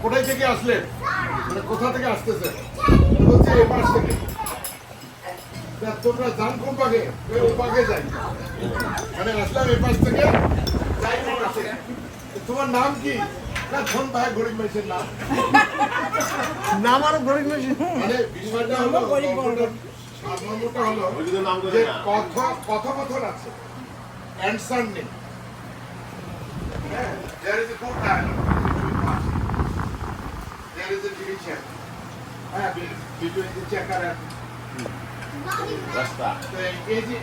কোথায় থেকে আসলেন? মানে কোথা থেকে আসতেছেন? বলছে এই পাশ থেকে। তোমরা যান কোন পাগে? ও পাগে যাই। মানে আসলাম এই পাশ থেকে যাই কোন পাশে। তোমার নাম কি? না ধন ভাই গরিব মানুষের নাম। নাম আরো গরিব মানুষ। মানে বিষয়টা হলো সাধারণটা হলো যে কথোপকথন আছে। অ্যান্সার নেই। There is a good dialogue between us. There is a division between the checker and রাস্তা। তো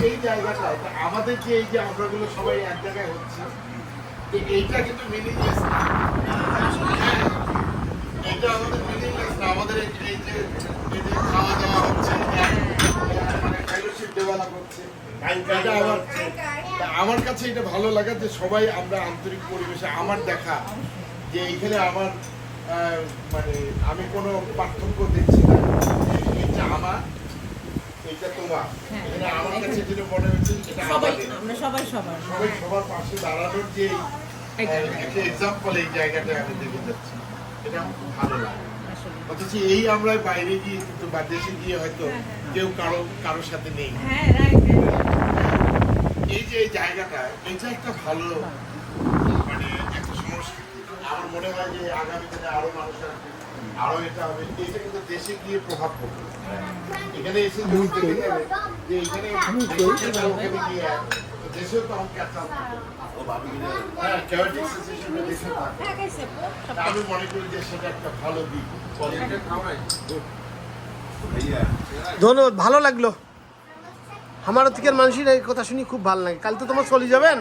এই জায়গাটা আমাদের যে এই যে আমরাগুলো সবাই এক জায়গায় হচ্ছে এইটা কিন্তু মিনিংলেস না। এটা আমাদের মিনিংলেস না। আমাদের এই যে খাওয়া দাওয়া হচ্ছে মানে ফেলোশিপ ডেভেলপ হচ্ছে। আমার কাছে এটা ভালো লাগে যে সবাই আমরা আন্তরিক পরিবেশে আমার দেখা যে এইখানে আমার মানে আমি কোনো পার্থক্য দেখছি না। এটা আমার এটা তোমার এখানে আমার কাছে যেটা মনে হচ্ছে এটা আমরা সবাই সবার পাশে দাঁড়ানোর যে একটা এক্সাম্পল এই জায়গাটা আমি দেখে যাচ্ছি এটা আমার খুব ভালো লাগে। অথচ এই আমরা বাইরে গিয়ে কিন্তু বা দেশে গিয়ে হয়তো কেউ কারোর সাথে নেই। এই যে এই জায়গাটা এটা একটা ভালো মানে একটা সংস্কৃতি। আমার মনে হয় যে আগামী দিনে আরো মানুষ আসবে, আরো এটা হবে। এটা কিন্তু দেশে গিয়ে প্রভাব পড়বে। এখানে এসে যদি দেখে যাবে যে এখানে ওখানে গিয়ে দেশেও তো আমাকে একটা আমি মনে করি যে সেটা একটা ভালো দিক। ধন্যবাদ, ভালো লাগলো। আমার থেকে মানুষের এই কথা শুনি খুব ভালো লাগে। কাল তো তোমার চলে যাবেন।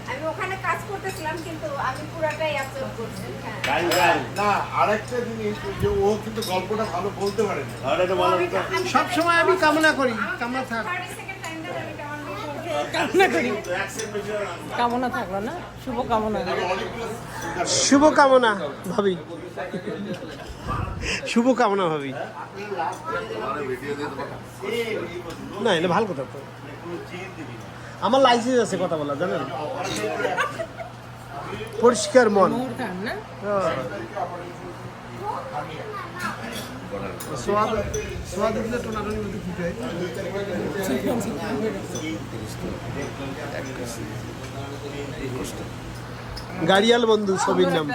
আমি ওখানে কাজ করতেছিলাম কিন্তু আমি পুরাটাই অ্যাবজর্ব করছি। না আরেকটা জিনিস যে ও কিন্তু গল্পটা ভালো বলতে পারে না। সব সময় আমি কামনা করি, কামনা থাক। কামনা থাকলো না, শুভকামনা। শুভকামনা ভাবি, শুভকামনা ভাবি। না এটা ভালো কথা তো। আমার লাইসেন্স আছে কথা বলা, জানেন? পরিষ্কার মন। গাড়িয়াল বন্ধু ছবির নাম,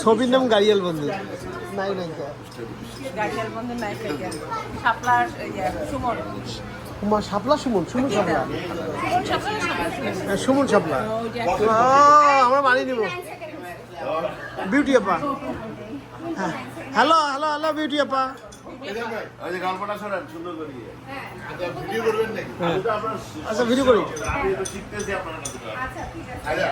ছবির নাম গাড়িয়াল বন্ধু। নাই নাই গাড়িয়াল বন্ধু নাই শাপলার সুমন, শাপলা সুমন, সুমন শাপলা, সুমন শাপলা। আমরা মানি নিব। বিউটি আপা, হ্যাঁ হ্যালো হ্যালো হ্যালো বিউটি আপা। গল্পটা শোনেন সুন্দর করে ভিডিও করবেন নাকি? আচ্ছা ভিডিও করি। আচ্ছা ঠিক আছে।